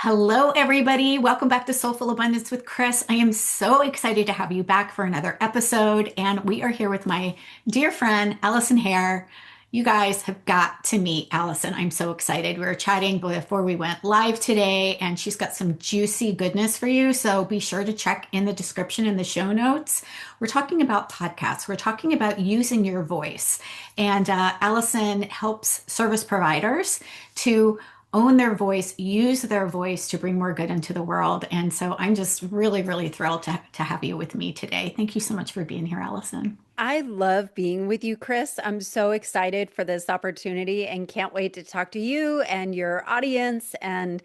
Hello, everybody. Welcome back to Soulful Abundance with Chris. I am so excited to have you back for another episode. And we are here with my dear friend, Allison Hare. You guys have got to meet Allison. I'm so excited. We were chatting before we went live today, and she's got some juicy goodness for you. So be sure to check in the description in the show notes. We're talking about podcasts, we're talking about using your voice. And Allison helps service providers to own their voice, use their voice to bring more good into the world. And so I'm just really, really thrilled to have you with me today. Thank you so much for being here, Allison. I love being with you, Chris. I'm so excited for this opportunity and can't wait to talk to you and your audience and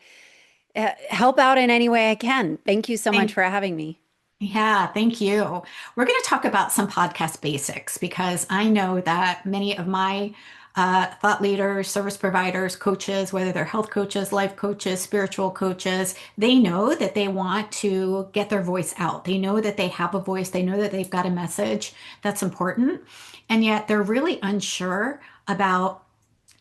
help out in any way I can. Thank you so much Thank, for having me. yeah, thank you. We're going to talk about some podcast basics because I know that many of my thought leaders, service providers, coaches, whether they're health coaches, life coaches, spiritual coaches, they know that they want to get their voice out. They know that they have a voice. They know that they've got a message that's important. And yet they're really unsure about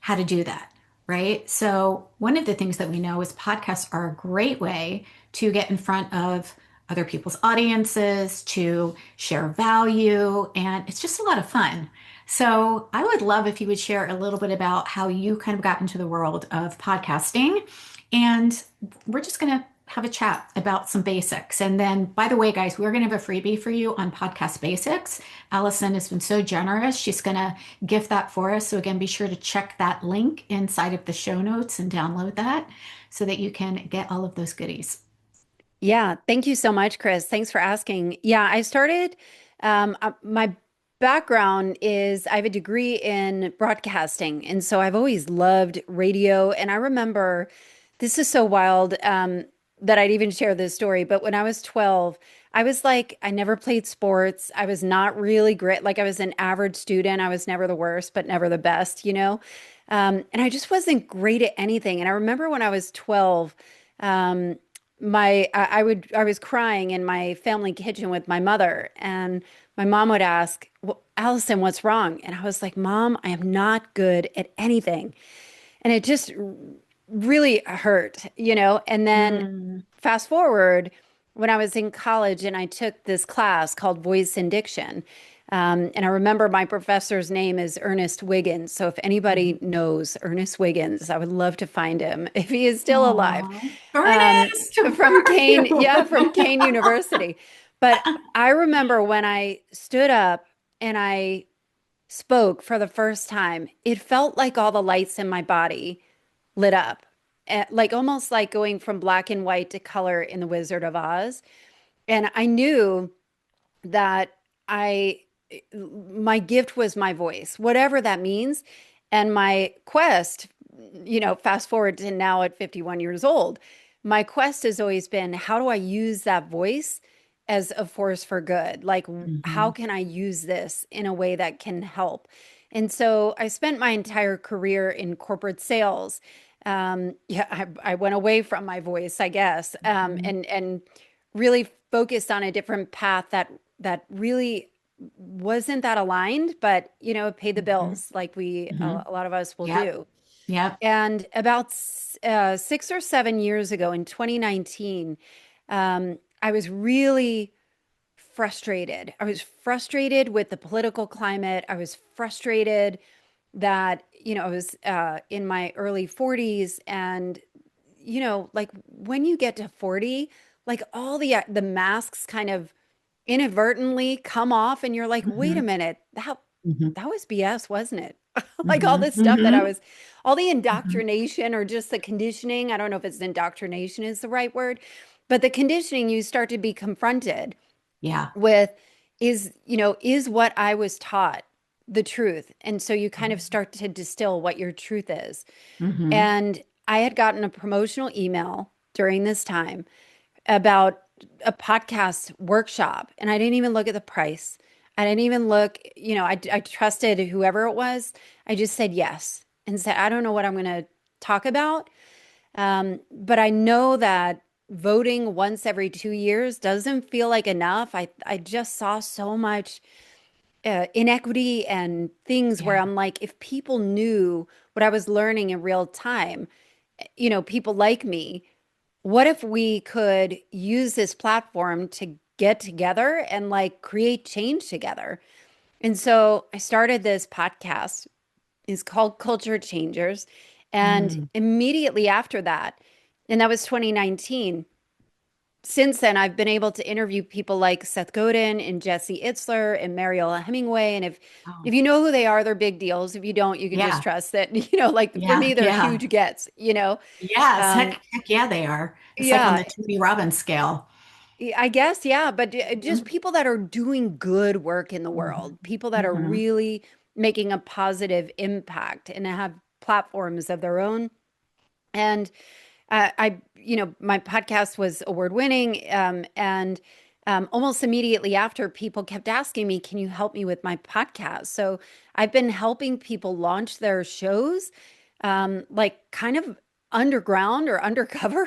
how to do that, right? So, one of the things that we know is podcasts are a great way to get in front of other people's audiences, to share value, and it's just a lot of fun. So, I would love if you would share a little bit about how you kind of got into the world of podcasting. And we're just going to have a chat about some basics. And then, by the way, guys, we're going to have a freebie for you on podcast basics. Allison has been so generous. She's going to gift that for us. So, again, be sure to check that link inside of the show notes and download that so that you can get all of those goodies. Yeah, thank you so much, Chris. Thanks for asking. Yeah, I started, my background is I have a degree in broadcasting. And so I've always loved radio. And I remember this is so wild that I'd even share this story. But when I was 12, I was like, I never played sports. I was not really great. Like I was an average student. I was never the worst, but never the best, you know? And I just wasn't great at anything. And I remember when I was 12, um, I was crying in my family kitchen with my mother, and my mom would ask, well, Allison, what's wrong? And I was like, Mom, I am not good at anything. And it just really hurt, you know? And then Mm. fast forward when I was in college and I took this class called Voice and Diction. And I remember my professor's name is Ernest Wiggins. So if anybody knows Ernest Wiggins, I would love to find him if he is still alive. Aw. Um, Ernest, where from are Kane, yeah, you? from Kane University. But I remember when I stood up and I spoke for the first time, it felt like all the lights in my body lit up, like almost like going from black and white to color in The Wizard of Oz. And I knew that I, my gift was my voice, whatever that means. And my quest, you know, fast forward to now at 51 years old, my quest has always been how do I use that voice as a force for good? Like, how Mhm. can I use this in a way that can help? And so I spent my entire career in corporate sales. Yeah, I went away from my voice, I guess, Mhm. and really focused on a different path that really wasn't that aligned, but you know, it paid the Mhm. bills like Mhm. a lot of us will Yep. do. Yep. And about 6 or 7 years ago in 2019, I was really frustrated. I was frustrated with the political climate. I was frustrated that, you know, I was in my early 40s and, you know, like when you get to 40, like all the masks kind of inadvertently come off and you're like, wait a Mhm. minute, Mhm. that was BS, wasn't it? Like all Mhm. this stuff that I Mhm. was, all the Mhm. indoctrination or just the conditioning, I don't know if it's indoctrination is the right word, but the conditioning you start to be confronted Yeah. with is, you know, is what I was taught the truth? And so you kind of start to distill what your truth is. Mhm. And I had gotten a promotional email during this time about a podcast workshop, and I didn't even look at the price. I didn't even look, you know, I trusted whoever it was. I just said yes and said, I don't know what I'm going to talk about. But I know that voting once every 2 years doesn't feel like enough. I just saw so much inequity and things where Yeah. I'm like, if people knew what I was learning in real time, you know, people like me, what if we could use this platform to get together and like create change together? And so I started this podcast. It's called Culture Changers. And Mm. immediately after that, and that was 2019, since then, I've been able to interview people like Seth Godin and Jesse Itzler and Mariella Hemingway. And if Oh, you know who they are, they're big deals. If you don't, you can just yeah. trust that, like for Yeah. me, they're Yeah. huge gets. Yes. Um, Heck yeah, they are. It's like on yeah, the Tony Robbins scale. I guess, yeah, but just Mhm. people that are doing good work in the Mhm. world, people that are Mhm. really making a positive impact and have platforms of their own. And my podcast was award winning. And almost immediately after, people kept asking me, can you help me with my podcast? So I've been helping people launch their shows, like kind of underground or undercover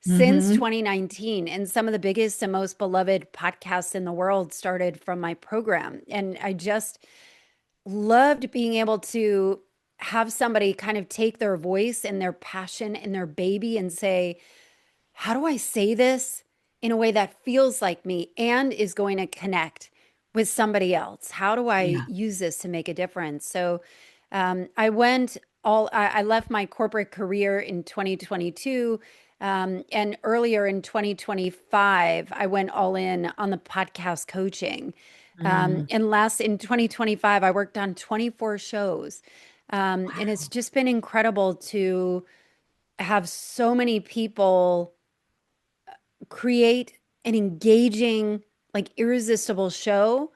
since Mhm. 2019. And some of the biggest and most beloved podcasts in the world started from my program. And I just loved being able to have somebody kind of take their voice and their passion and their baby and say, how do I say this in a way that feels like me and is going to connect with somebody else? How do I Yeah. use this to make a difference? So I went I left my corporate career in 2022. And earlier in 2025, I went all in on the podcast coaching. Mm. And last in 2025, I worked on 24 shows. And it's Wow. just been incredible to have so many people create an engaging, like irresistible show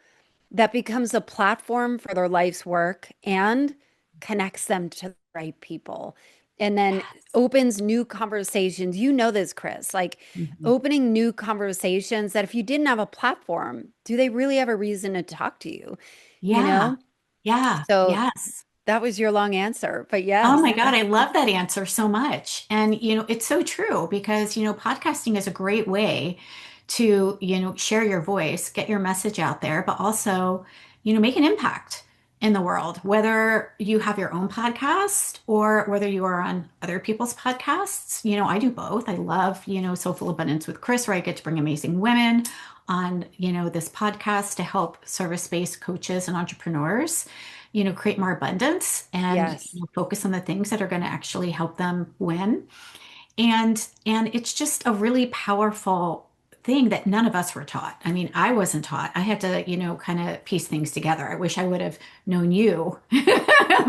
that becomes a platform for their life's work and connects them to the right people. And then Yes. opens new conversations. You know this, Chris, like Mhm. opening new conversations that if you didn't have a platform, do they really have a reason to talk to you? You Yeah. know? Yeah. So Yes. that was your long answer. But Oh yes. my God, I love that answer so much. And, it's so true because, podcasting is a great way to, share your voice, get your message out there, but also, make an impact in the world, whether you have your own podcast or whether you are on other people's podcasts. I do both. I love, Soulful Abundance with Chris, where I get to bring amazing women on, this podcast to help service-based coaches and entrepreneurs create more abundance and Yes. focus on the things that are going to actually help them win. And it's just a really powerful thing that none of us were taught. I mean, I wasn't taught. I had to, kind of piece things together. I wish I would have known you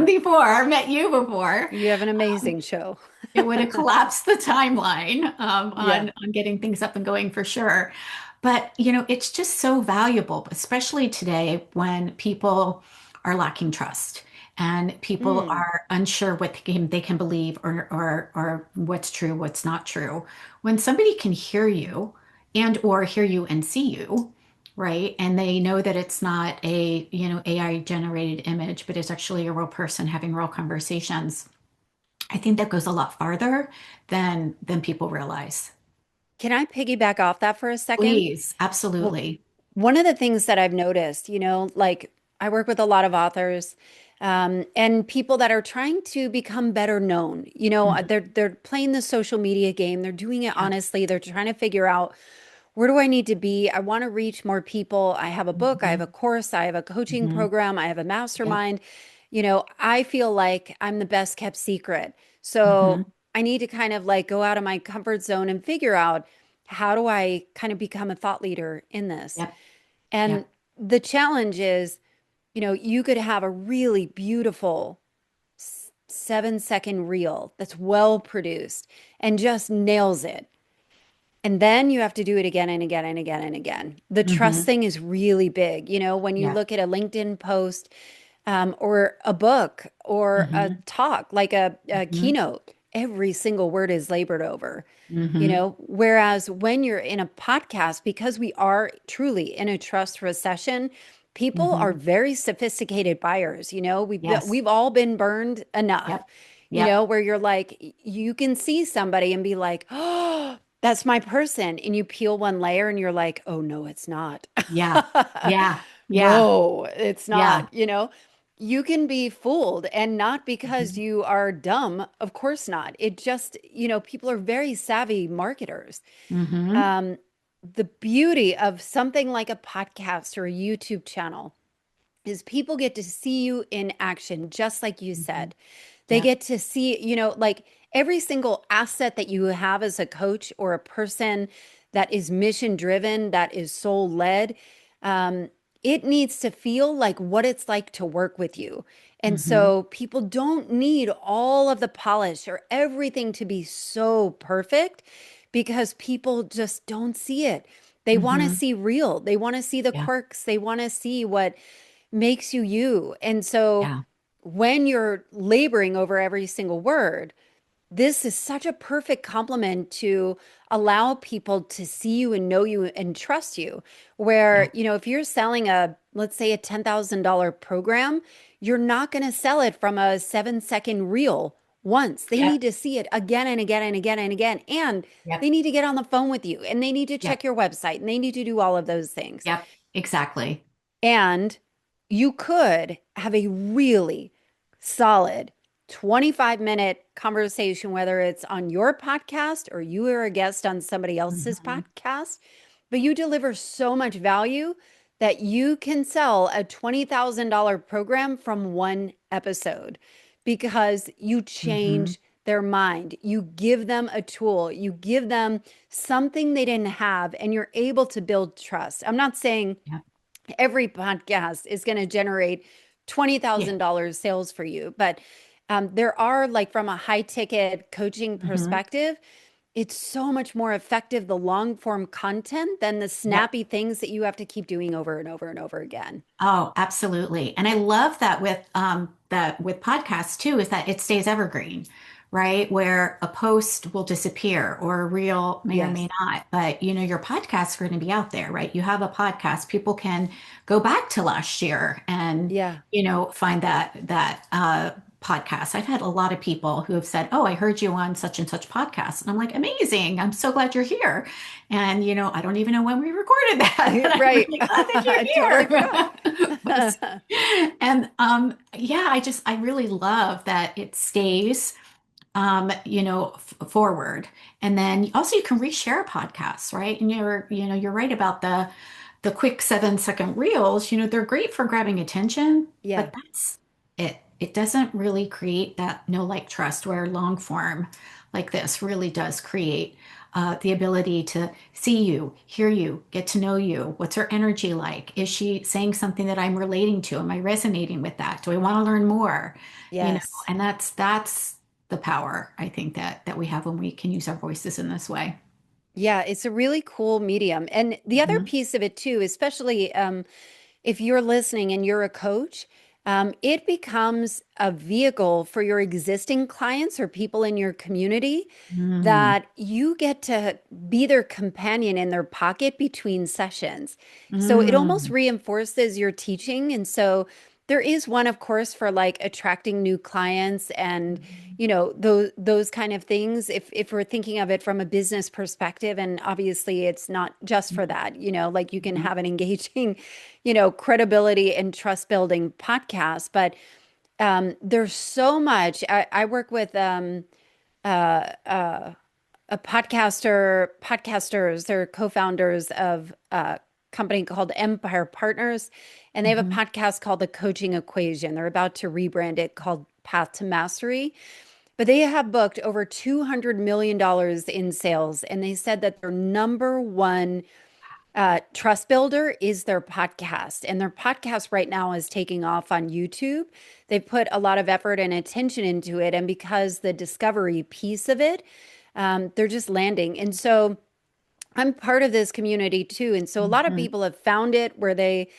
before, met you before. You have an amazing show. It would have collapsed the timeline Yeah. on getting things up and going for sure. But it's just so valuable, especially today when people are lacking trust and people Mm. are unsure what they can believe or what's true, what's not true. When somebody can hear you or hear you and see you, right? And they know that it's not a AI generated image, but it's actually a real person having real conversations. I think that goes a lot farther than people realize. Can I piggyback off that for a second? Please, Well, absolutely. one of the things that I've noticed, like I work with a lot of authors, and people that are trying to become better known. Mhm. They're playing the social media game. They're doing it Yep. honestly. They're trying to figure out where do I need to be? I want to reach more people. I have a book, I have Mhm. a course, I have a coaching Mhm. program, I have a Yep. mastermind. I feel like I'm the best kept secret. Mhm. So I need to kind of like go out of my comfort zone and figure out how do I kind of become a thought leader in this. Yep. And Yep. the challenge is, you could have a really beautiful 7-second reel that's well produced and just nails it. And then you have to do it again and again and again and again. The trust Mhm. thing is really big. When you Yep. look at a LinkedIn post, or a book or a Mhm. talk, like a Mhm. keynote, every single word is labored over. Mhm. Whereas when you're in a podcast, because we are truly in a trust recession, people are Mhm. very sophisticated buyers. Yes. We've all been burned enough, Yep. Yep. where you're like, you can see somebody and be like, oh, that's my person. And you peel one layer and you're like, oh, no, it's not. Yeah. Yeah. Yeah. No, it's Yeah. not. you can be fooled, and not because Mhm. you are dumb. Of course not. It just, people are very savvy marketers. Mhm. Um, the beauty of something like a podcast or a YouTube channel is people get to see you in action, just like you Mhm. said. They Yep. get to see, like every single asset that you have as a coach or a person that is mission driven, that is soul led. Um, it needs to feel like what it's like to work with you. And Mhm. so people don't need all of the polish or everything to be so perfect because people just don't see it. They want to Mhm. see real. They want to see the Yeah. quirks. They want to see what makes you you. And so Yeah. when you're laboring over every single word, this is such a perfect complement to allow people to see you and know you and trust you. Yeah. Where, if you're selling let's say a $10,000 program, you're not going to sell it from a 7-second reel once. They Yep. need to see it again and again and again and again. And they Yep. need to get on the phone with you and they need to check Yep. your website and they need to do all of those things. Yep. Exactly. And you could have a really solid 25-minute conversation, whether it's on your podcast or you are a guest on somebody else's Mhm. podcast, but you deliver so much value that you can sell a $20,000 program from one episode because you Mhm. change their mind. You give them a tool, you give them something they didn't have, and you're able to build trust. I'm not saying Yep. every podcast is going to generate Yeah. $20,000 sales for you. But there are, like, from a high ticket coaching Mhm. perspective, it's so much more effective, the long form content, than the Yep. snappy things that you have to keep doing over and over and over again. Oh, absolutely. And I love that with podcasts too, is that it stays evergreen, right? Where a post will disappear or a reel may or may Yes. not, but your podcasts are going to be out there, right? You have a podcast, people can go back to last year and Yeah. find that podcast. I've had a lot of people who have said, "Oh, I heard you on such and such podcast." And I'm like, "Amazing. I'm so glad you're here." And I don't even know when we recorded that, but I'm Right. really glad that I totally forgot. you're here. And yeah, I really love that it stays forward. And then also you can reshare podcasts, right? And you're right about the quick 7-second reels. They're great for grabbing attention, Yeah. but that's it. It doesn't really create that know, like, trust, where long form like this really does create the ability to see you, hear you, get to know you. What's her energy like? Is she saying something that I'm relating to? Am I resonating with that? Do I want to learn more? Yes. And that's the power I think that we have when we can use our voices in this way. Yeah, it's a really cool medium. And the other Mhm. piece of it too, especially if you're listening and you're a coach, it becomes a vehicle for your existing clients or people in your community Mm. that you get to be their companion in their pocket between sessions. So it almost Mm. reinforces your teaching. And so there is one, of course, for like attracting new clients and Mhm. those kind of things. If we're thinking of it from a business perspective, and obviously it's not just for that, like you can Mhm. have an engaging, credibility and trust building podcast, but there's so much. I work with uh, uh, a podcasters. They're co-founders of a company called Empire Partners, and they have a Mhm. podcast called The Coaching Equation. They're about to rebrand it called Path to Mastery. But they have booked over $200 million in sales, and they said that their number one trust builder is their podcast. And their podcast right now is taking off on YouTube. They put a lot of effort and attention into it. And because the discovery piece of it, they're just landing. And so I'm part of this community too. And so a lot of Mhm. people have found it where they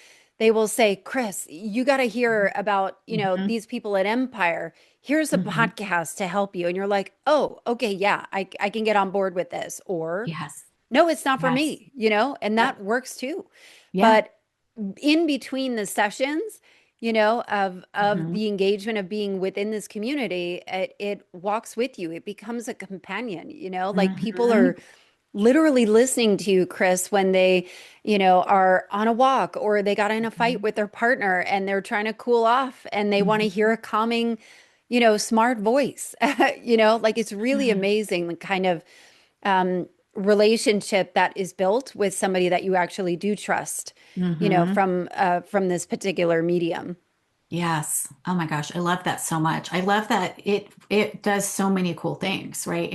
will say, Chris, you got to hear about, Mhm. these people at Empire. Here's a Mhm. podcast to help you. And you're like, oh, okay, yeah, I can get on board with this. Or Yes. no, it's not for Yes. me, and Yep. that works too. Yeah. But in between the sessions, of Mhm. the engagement of being within this community, it walks with you. It becomes a companion, like people are Mhm. literally listening to you, Chris, when they, are on a walk or they got in a fight Mhm. with their partner and they're trying to cool off and they want to hear Mhm. a calming, smart voice. Like it's really amazing the kind of um, relationship that is built with somebody that you actually do trust, Mhm. from this particular medium. Yes. Oh my gosh, I love that so much. I love that it does so many cool things, right?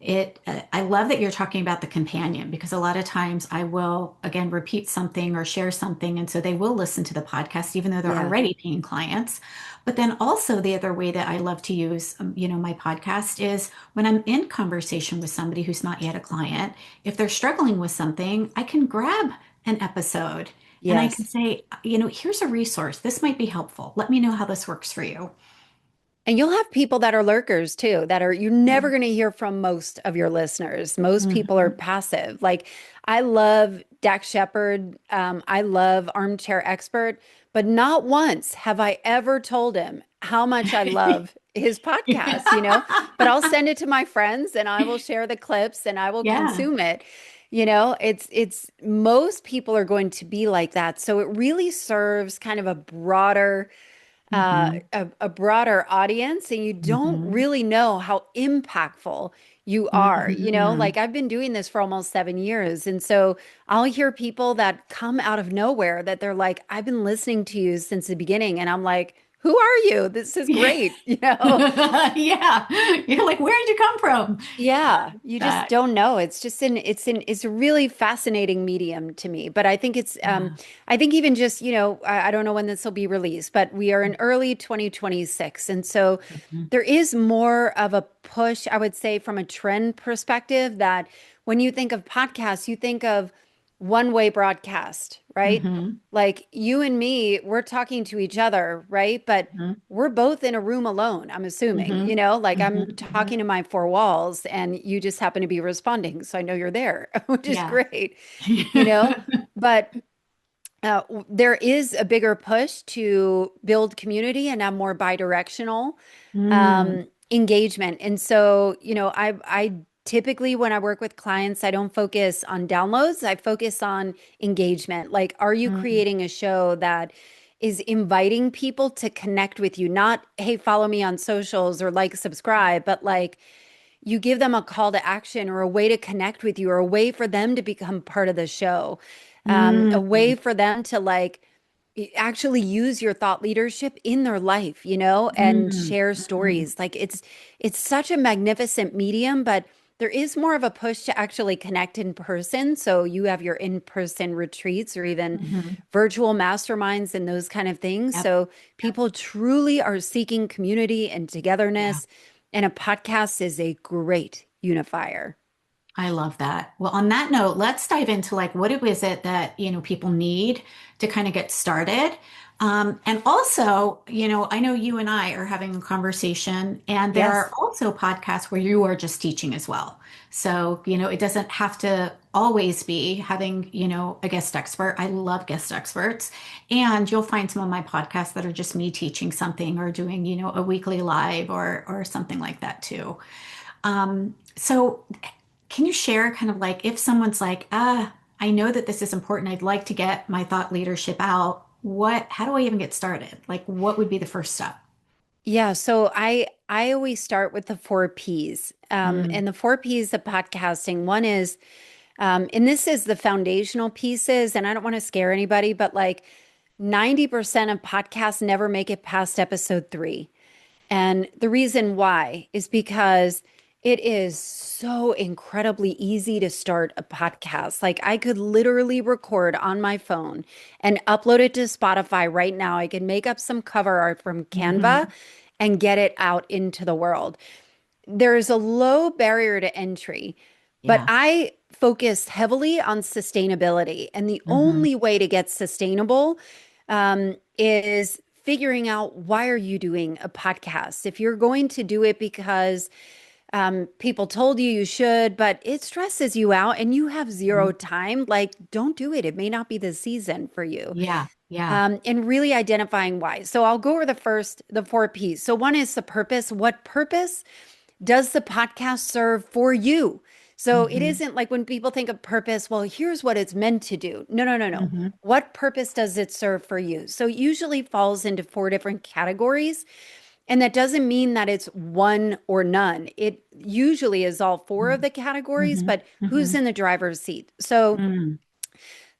I love that you're talking about the companion because a lot of times I will again repeat something or share something and so they will listen to the podcast even though they're Yeah. already paying clients. But then also the other way that I love to use my podcast is when I'm in conversation with somebody who's not yet a client, if they're struggling with something, I can grab an episode and I can Yes. say, here's a resource. This might be helpful. Let me know how this works for you. And you'll have people that are lurkers too, that are, you're Yeah. never going to hear from most of your listeners. Most people are Hmm. passive. Like I love Dax Shepard. I love Armchair Expert, but not once have I ever told him how much I love his podcast, but I'll send it to my friends and I will share the clips and I will Yeah. consume it. It's most people are going to be like that. So it really serves kind of Hmm. a broader audience, and you don't Hmm. really know how impactful you are. Hmm. Like I've been doing this for almost 7 years. And so I'll hear people that come out of nowhere that they're like, I've been listening to you since the beginning. And I'm like, who are you? This is Yeah. great. Yeah. You're like, where did you come from? Yeah, you just That. don't know. It's a really fascinating medium to me. But I think Yeah. I think even just, I don't know when this will be released, but we are in early 2026. And so Mhm. there is more of a push, I would say, from a trend perspective that when you think of podcasts, you think of one-way broadcast, right? Mhm. Like you and me, we're talking to each other, right? But Mhm. we're both in a room alone, I'm assuming, Mhm. like I'm Mhm. talking Mhm. to my four walls and you just happen to be responding. So I know you're there, which is Yeah. great, you know, but there is a bigger push to build community and have more bi-directional Mm. engagement. And so, I typically, when I work with clients, I don't focus on downloads. I focus on engagement. Like, are you Mm. creating a show that is inviting people to connect with you? Not, hey, follow me on socials or like, subscribe, but like, you give them a call to action or a way to connect with you or a way for them to become part of the show, a way Mm. for them to like actually use your thought leadership in their life, and Mm. share Mm. stories. Like it's such a magnificent medium, but there is more of a push to actually connect in person. So you have your in-person retreats or even Mhm. virtual masterminds and those kind of things. Yep. So Yep. people truly are seeking community and Yeah. togetherness, and a podcast is a great unifier. I love that. Well, on that note, let's dive into like what is it that, people need to kind of get started. And also, I know you and I are having a conversation, and there are Yes. also podcasts where you are just teaching as well. So, it doesn't have to always be having, a guest expert. I love guest experts. And you'll find some of my podcasts that are just me teaching something or doing, a weekly live or something like that too. So can you share kind of like if someone's like, I know that this is important. I'd like to get my thought leadership out. How do I even get started? Like, what would be the first step? Yeah, so I always start with the four P's. Mm. And the four P's of podcasting. One is, and this is the foundational pieces, and I don't want to scare anybody, but like 90% of podcasts never make it past episode 3. And the reason why is because it is so incredibly easy to start a podcast. Like I could literally record on my phone and upload it to Spotify right now. I can make up some cover art from Canva Hmm. and get it out into the world. There is a low barrier to entry, but Yeah. I focus heavily on sustainability. And the Hmm. only way to get sustainable is figuring out, why are you doing a podcast? If you're going to do it because people told you you should, but it stresses you out and you have zero Hmm. time, like don't do it. It may not be the season for you. Yeah. Yeah. And really identifying why. So I'll go over the four P's. So one is the purpose. What purpose does the podcast serve for you? So it Mm-hmm. isn't like when people think of purpose, well, here's what it's meant to do. No, no, no, no. Mm-hmm. What purpose does it serve for you? So it usually falls into four different categories. And that doesn't mean that it's one or none. It usually is all four of the categories, Mm-hmm. but who's Mm-hmm. in the driver's seat? So Mm-hmm.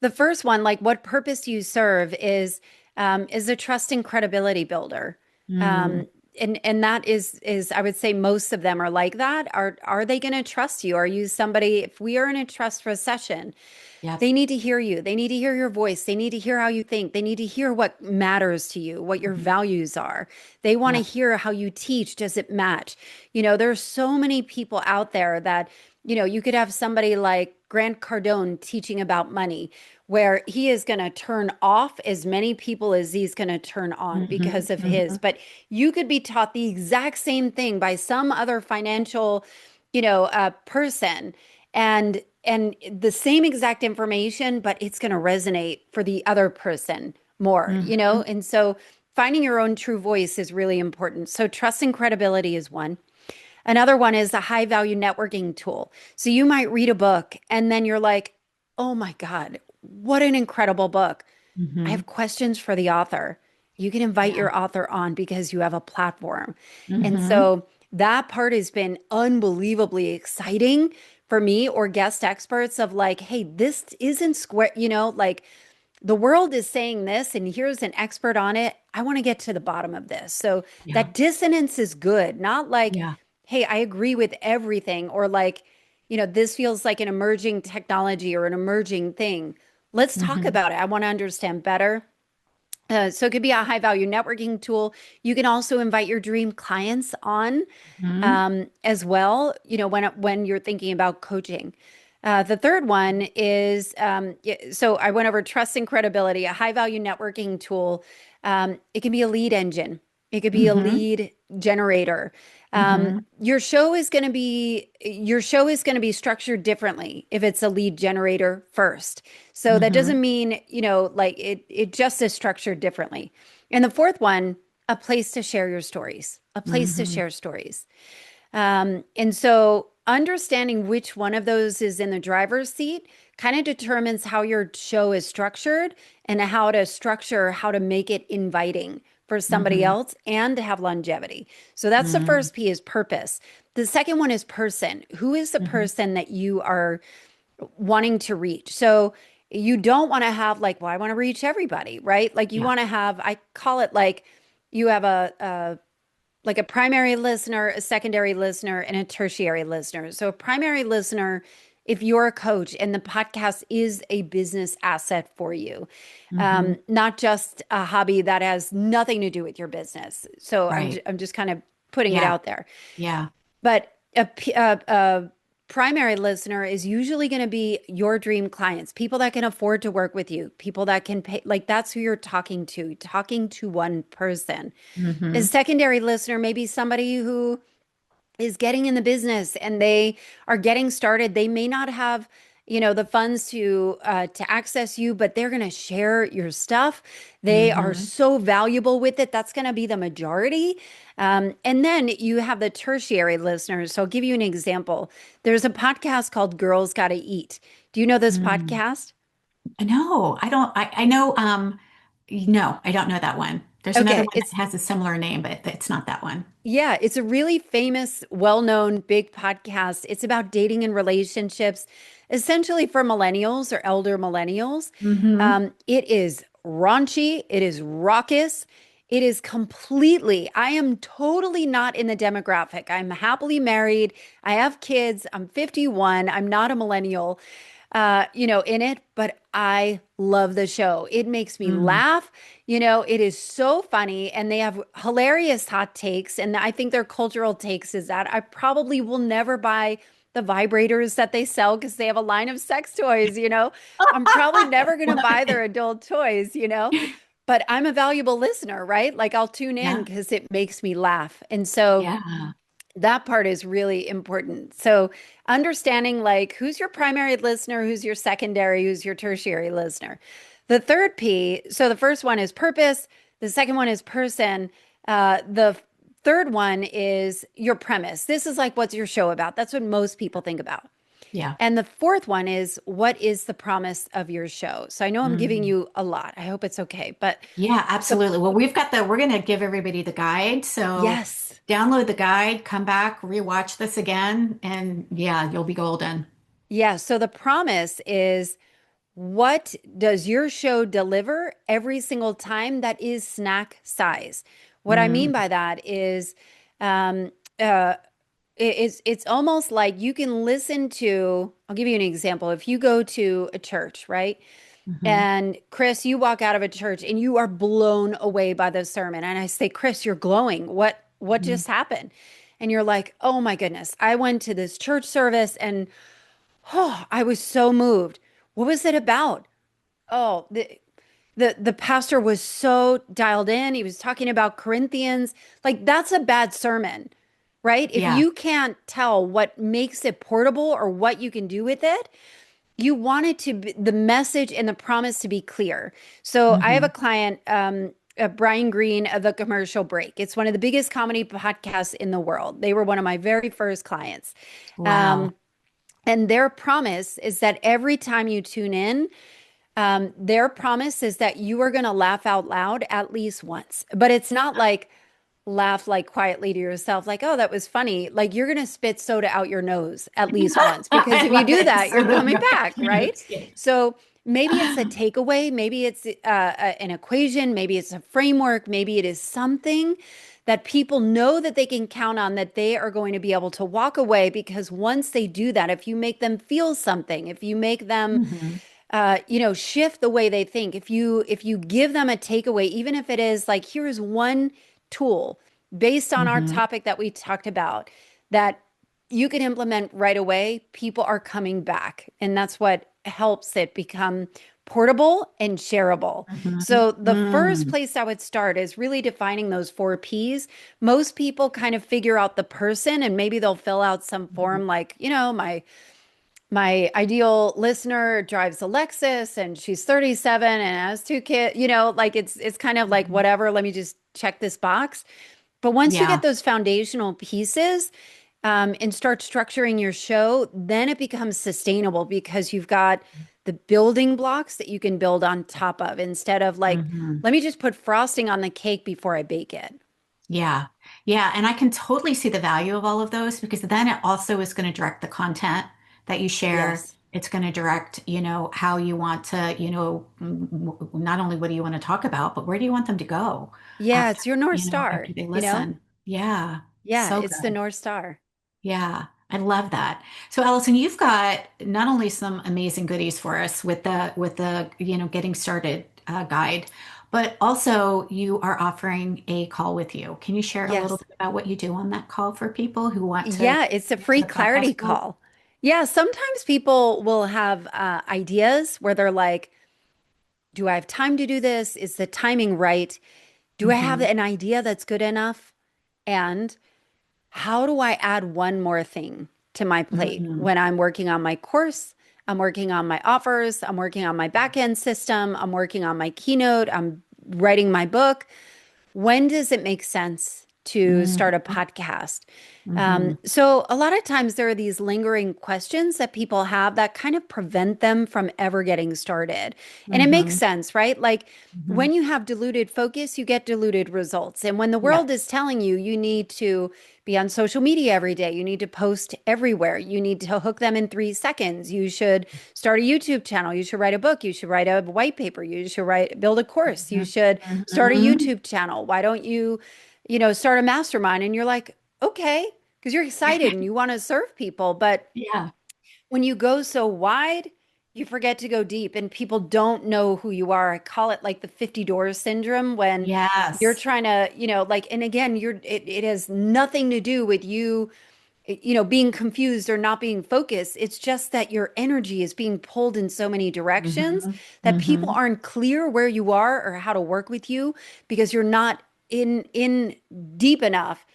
the first one, like what purpose do you serve, is a trust and credibility builder. Mm-hmm. Um, and that is I would say most of them are like that. Are they going to trust you? Are you somebody, if we are in a trust recession, Yep. they need to hear you. They need to hear your voice. They need to hear how you think. They need to hear what matters to you, what your Mm-hmm. values are. They want to Yep. hear how you teach. Does it match? There's so many people out there that, you could have somebody like Grant Cardone teaching about money, where he is going to turn off as many people as he's going to turn on Mm-hmm. because of Mm-hmm. his. But you could be taught the exact same thing by some other financial, person, and the same exact information, but it's going to resonate for the other person more, Mm-hmm. and so finding your own true voice is really important. So trust and credibility is one. Another one is a high value networking tool. So you might read a book and then you're like, oh my God, what an incredible book. I Mm-hmm. have questions for the author. You can invite Yeah. your author on because you have a platform. And Mm-hmm. so that part has been unbelievably exciting for me, or guest experts, of like, hey, this isn't square, like the world is saying this, and here's an expert on it. I want to get to the bottom of this. So Yeah. that dissonance is good, not like, Yeah. hey, I agree with everything, or like, this feels like an emerging technology or an emerging thing. Let's talk Mm-hmm. about it. I want to understand better. So it could be a high value networking tool. You can also invite your dream clients on, Mm-hmm. as well, when you're thinking about coaching. The third one is, so I went over trust and credibility, a high value networking tool. It can be a lead engine. It could be a Mm-hmm. lead generator. Mm-hmm. Your show is going to be structured differently if it's a lead generator first. So that Mm-hmm. doesn't mean, like it just is structured differently. And the fourth one, a place to share your stories, a place to Mm-hmm. share stories. And so understanding which one of those is in the driver's seat kind of determines how your show is structured, and how to make it inviting for somebody Mm-hmm. else and to have longevity. So that's the first P, is purpose. The second one is person. Who is the Mm-hmm. person that you are wanting to reach? So you don't want to have like, well, I want to reach everybody, right? Like you Yeah. want to have, I call it like you have a primary listener, a secondary listener, and a tertiary listener. So a primary listener, if you're a coach and the podcast is a business asset for you, Mm-hmm. not just a hobby that has nothing to do with your business. So Right. I'm just kind of putting it Yeah. out there. Yeah. But a primary listener is usually going to be your dream clients, people that can afford to work with you, people that can pay. Like that's who you're talking to one person. A Mm-hmm. secondary listener may be somebody who is getting in the business and they are getting started. They may not have, the funds to access you, but they're going to share your stuff. They are Mm-hmm. so valuable with it. That's going to be the majority. And then you have the tertiary listeners. So I'll give you an example. There's a podcast called Girls Gotta Eat. Do you know this Mm. podcast? No, I don't. I know. No, I don't know that one. There's another Okay, one that has a similar name, but it's not that one. yeah, it's a really famous, well-known, big podcast. It's about dating and relationships, essentially for millennials or elder millennials. Mm-hmm. It is raunchy, it is raucous, it is completely, I am totally not in the demographic. I'm happily married, I have kids, I'm 51, I'm not a millennial, in it, but I love the show. It makes me Mm. laugh. It is so funny, and they have hilarious hot takes. And I think their cultural takes is that I probably will never buy the vibrators that they sell because they have a line of sex toys. I'm probably never going to Love buy their it. adult toys. But I'm a valuable listener, right? Like I'll tune in Yeah. because it makes me laugh. And so Yeah. that part is really important. So understanding like who's your primary listener, who's your secondary, who's your tertiary listener. The third P, so the first one is purpose, the second one is person, the third one is your premise. This is like what's your show about? That's what most people think about. Yeah. And the fourth one is, what is the promise of your show? So I know I'm giving Mm. you a lot. I hope it's okay. But Yeah, the absolutely. Well, we're going to give everybody the guide. So yes. download the guide, come back, rewatch this again, and yeah, you'll be golden. Yeah. So the promise is, what does your show deliver every single time that is snack size? What I mean Mm, by that is, um, uh, it's almost like you can listen to, I'll give you an example. If you go to a church, right? hmm And Chris, you walk out of a church and you are blown away by the sermon. And I say, Chris, you're glowing. What hmm just happened? And you're like, oh my goodness, I went to this church service and oh, I was so moved. What was it about? Oh, the pastor was so dialed in. He was talking about Corinthians. Like that's a bad sermon, right? If Yeah. you can't tell what makes it portable or what you can do with it, you want it to be the message and the promise to be clear. So I have a hmm client, Brian Green of The Commercial Break. It's one of the biggest comedy podcasts in the world. They were one of my very first clients. Wow. Um, and their promise is that every time you tune in, their promise is that you are going to laugh out loud at least once. But it's not like laugh like quietly to yourself, like, oh, that was funny. Like you're going to spit soda out your nose at least once, because I if you love do it. that, So you're the coming back, no right? escape. So maybe it's a takeaway, maybe it's an equation, maybe it's a framework, maybe it is something that people know that they can count on, that they are going to be able to walk away, because once they do that, if you make them feel something, if you make them hmm shift the way they think, if you give them a takeaway, even if it is like, here's one tool based on our hmm topic that we talked about that you can implement right away, people are coming back. And that's what helps it become portable and shareable. hmm So the first place I would start is really defining those four P's. Most people kind of figure out the person and maybe they'll fill out some form like, my ideal listener drives a Lexus and she's 37 and has two kids, like it's kind of like hmm whatever, let me just check this box. But once you Yeah. get those foundational pieces, and start structuring your show, then it becomes sustainable because you've got the building blocks that you can build on top of, instead of like, hmm let me just put frosting on the cake before I bake it. Yeah. Yeah. And I can totally see the value of all of those because then it also is going to direct the content that you share. Yes. It's going to direct, how you want to, not only what do you want to talk about, but where do you want them to go Yeah, after, it's your North Star, after they you know? listen. Yeah. Yeah, So it's the good. North Star. Yeah. I love that. So Allison, you've got not only some amazing goodies for us with the, getting started guide, but also you are offering a call with you. Can you share a little Yes. bit about what you do on that call for people who want to Yeah, it's a get into free the podcast clarity world? call. Yeah, sometimes people will have ideas where they're like, do I have time to do this? Is the timing right? Do I have Mm-hmm. an idea that's good enough? And how do I add one more thing to my plate Mm-hmm. when I'm working on my course? I'm working on my offers. I'm working on my back end system. I'm working on my keynote. I'm writing my book. When does it make sense to start a podcast? Mm-hmm. So, a lot of times there are these lingering questions that people have that kind of prevent them from ever getting started. And it makes Mm-hmm. sense, right? Like Mm-hmm. when you have diluted focus, you get diluted results. And when the Yep. world is telling you, you need to be on social media every day, you need to post everywhere, you need to hook them in 3 seconds, you should start a YouTube channel, you should write a book, you should write a white paper, you should build a course, you should start a Mm-hmm. YouTube channel. Why don't you, start a mastermind? And you're like, okay, because you're excited and you want to serve people. But Yeah. when you go so wide, you forget to go deep and people don't know who you are. I call it like the 50 doors syndrome when you're Yes. trying to, like, and again, it has nothing to do with you, being confused or not being focused. It's just that your energy is being pulled in so many directions Mm-hmm. that people Mm-hmm. aren't clear where you are or how to work with you because you're not in deep enough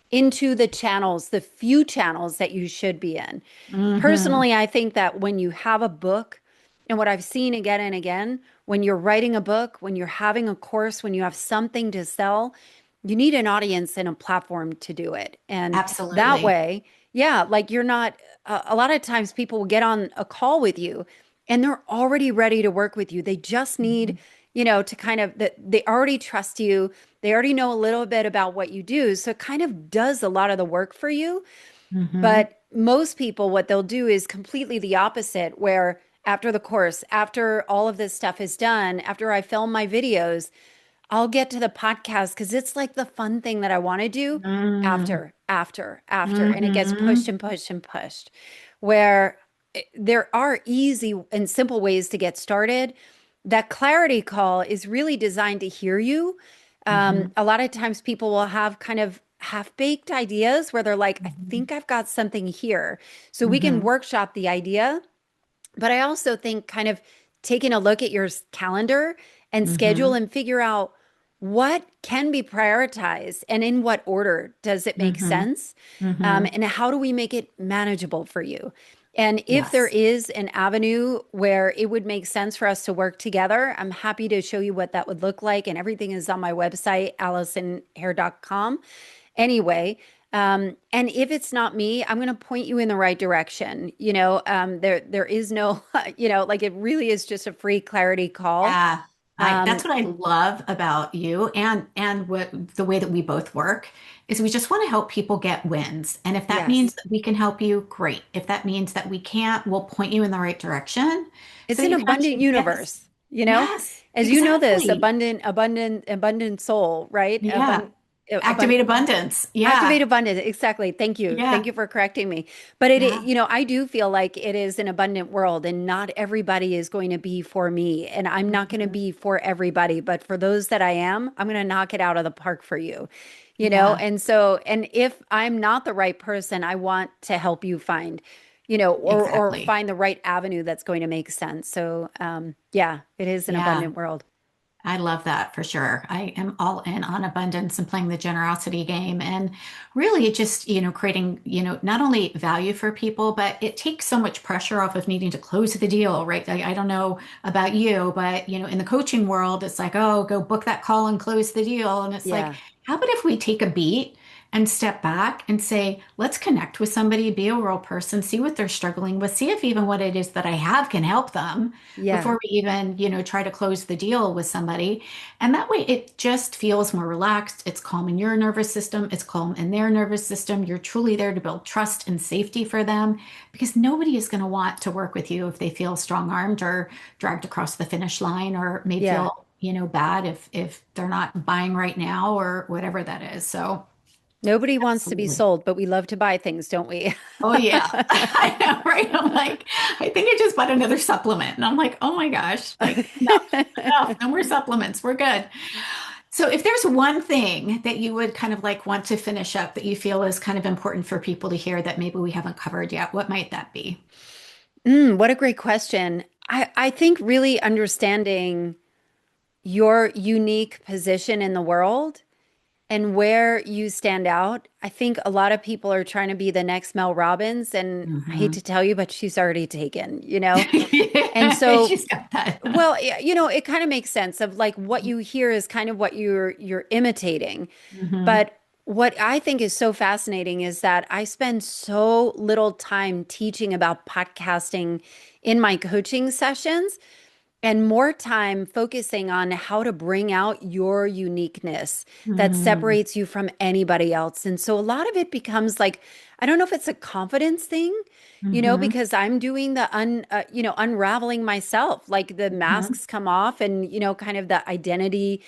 into the channels, the few channels that you should be in. Mm-hmm. Personally, I think that when you have a book, and what I've seen again and again, when you're writing a book, when you're having a course, when you have something to sell, you need an audience and a platform to do it. And that Absolutely. way, Yeah, like you're not, a lot of times people will get on a call with you and they're already ready to work with you. They just need, Mhm. to kind of, that they already trust you. They already know a little bit about what you do. So it kind of does a lot of the work for you. Mhm. But most people, what they'll do is completely the opposite, where after the course, after all of this stuff is done, after I film my videos, I'll get to the podcast because it's like the fun thing that I want to do Mm. after. And it gets pushed Mhm. and pushed and pushed. Where there are easy and simple ways to get started. That clarity call is really designed to hear you. Mhm. A lot of times people will have kind of half-baked ideas where they're like, I Mhm. think I've got something here. So we can Mhm. workshop the idea, but I also think kind of taking a look at your calendar and schedule Mhm. and figure out what can be prioritized and in what order does it make Mhm. sense? Mhm. And how do we make it manageable for you? And if there Yes. is an avenue where it would make sense for us to work together, I'm happy to show you what that would look like. And everything is on my website, AllisonHare.com. Anyway, and if it's not me, I'm going to point you in the right direction. There is no, like it really is just a free clarity call. Yeah. Um, That's what I love about you and what the way that we both work is we just want to help people get wins. And if that means yes, that we can help you, great. If that means that we can't, we'll point you in the right direction so it's that an you can abundant actually get this. universe, Yes, as you know this, exactly. abundant soul, right? Yeah. Abundant. Activate abundance. Activate Yeah. abundance. Exactly. Thank you. Thank Yeah. you for correcting me. But Yeah. I do feel like it is an abundant world and not everybody is going to be for me. And I'm not going to Mhm. be for everybody, but for those that I am, I'm going to knock it out of the park for you, Yeah. And so, and if I'm not the right person, I want to help you find, or Exactly. find the right avenue that's going to make sense. So, yeah, it is an Yeah. abundant world. I love that for sure. I am all in on abundance and playing the generosity game and really just, creating, not only value for people, but it takes so much pressure off of needing to close the deal, right? I don't know about you, but, in the coaching world, it's like, oh, go book that call and close the deal. And it's like, Yeah. how about if we take a beat and step back and say, let's connect with somebody, be a real person, see what they're struggling with, see if even what it is that I have can help them Yeah. before we even, try to close the deal with somebody. And that way it just feels more relaxed. It's calm in your nervous system, it's calm in their nervous system. You're truly there to build trust and safety for them because nobody is going to want to work with you if they feel strong-armed or dragged across the finish line or made Yeah. feel, bad if they're not buying right now or whatever that is. So, Nobody wants to be absolutely. sold, but we love to buy things, don't we? Oh yeah. I know, right? I'm like, I think I just bought another supplement. And I'm like, oh my gosh, like enough, no more supplements. We're good. So if there's one thing that you would kind of like want to finish up that you feel is kind of important for people to hear that maybe we haven't covered yet, what might that be? What a great question. I think really understanding your unique position in the world and where you stand out. I think a lot of people are trying to be the next Mel Robbins, and I hate Hmm. to tell you, but she's already taken. And Yeah, so, she's got that. well, it kind of makes sense of like what you hear is kind of what you're imitating. Hmm. But what I think is so fascinating is that I spend so little time teaching about podcasting in my coaching sessions and more time focusing on how to bring out your uniqueness that Hmm. separates you from anybody else. And so a lot of it becomes like, I don't know if it's a confidence thing, Hmm. because I'm doing the unraveling myself. Like the Hmm. masks come off and, kind of the identity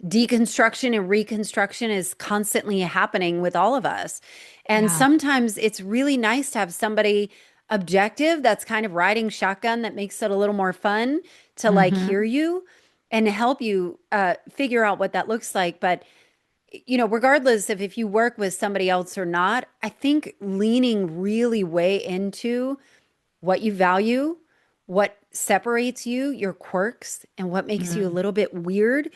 deconstruction and reconstruction is constantly happening with all of us. And Yeah. sometimes it's really nice to have somebody objective that's kind of riding shotgun that makes it a little more fun to like hear Hmm. you and help you figure out what that looks like. But, regardless of if you work with somebody else or not, I think leaning really way into what you value, what separates you, your quirks, and what makes you a little bit weird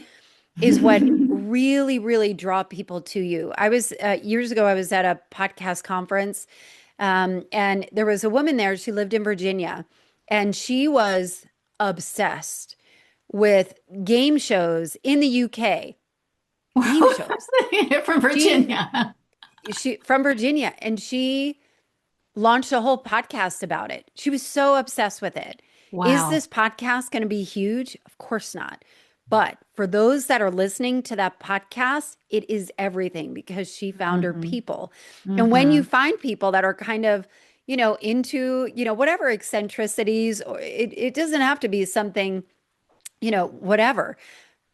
is what really, really draw people to you. I was years ago, I was at a podcast conference, and there was a woman there. She lived in Virginia, and she was obsessed with game shows in the UK. Game shows. From She Virginia. she from Virginia, and she launched a whole podcast about it. She was so obsessed with it. Is Wow. this podcast going to be huge? Of course not. But for those that are listening to that podcast, it is everything because she found her Hmm. people. And when you Hmm. find people that are kind of, into, whatever eccentricities, or it doesn't have to be something, whatever.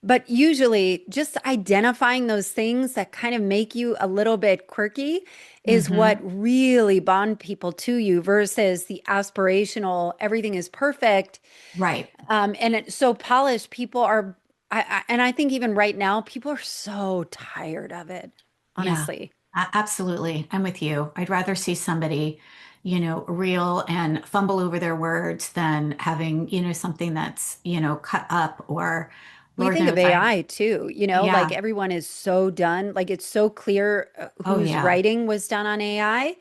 But usually, just identifying those things that kind of make you a little bit quirky is what Hmm. really bond people to you versus the aspirational, everything is perfect. Right. And it's so polished. People are, and I think even right now, people are so tired of it, Yeah, honestly. absolutely. I'm with you. I'd rather see somebody, real and fumble over their words than having, something that's, cut up or We Lord think of knows I, AI too, like yeah. everyone is so done, like it's so clear Oh, whose yeah. writing was done on AI.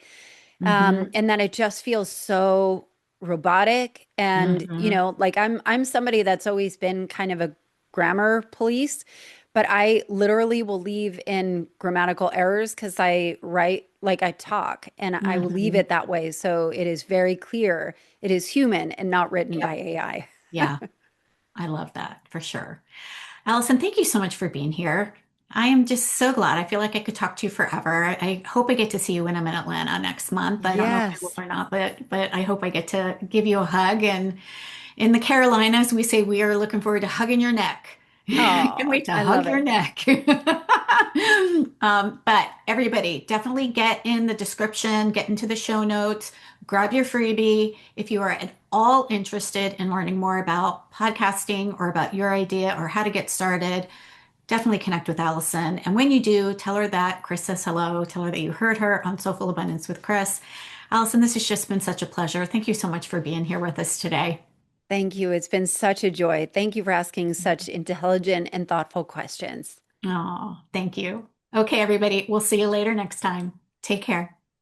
Hmm. And then it just feels so robotic. And, Hmm. like I'm somebody that's always been kind of a grammar police, but I literally will leave in grammatical errors because I write like I talk and I will leave Hmm. it that way. So it is very clear it is human and not written by Yep. AI. Yeah. I love that for sure. Allison, thank you so much for being here. I am just so glad. I feel like I could talk to you forever. I hope I get to see you when I'm in Atlanta next month. I don't know if I will Yes. or not, but I hope I get to give you a hug. And in the Carolinas, we say we are looking forward to hugging your neck. Can't Oh, wait to I hug love your it. neck. But everybody, definitely get in the description, get into the show notes, grab your freebie. If you are at all interested in learning more about podcasting or about your idea or how to get started, definitely connect with Allison. And when you do, tell her that Chris says hello. Tell her that you heard her on Soulful Abundance with Chris. Allison, this has just been such a pleasure. Thank you so much for being here with us today. Thank you. It's been such a joy. Thank you for asking such intelligent and thoughtful questions. Oh, thank you. Okay, everybody, we'll see you later next time. Take care.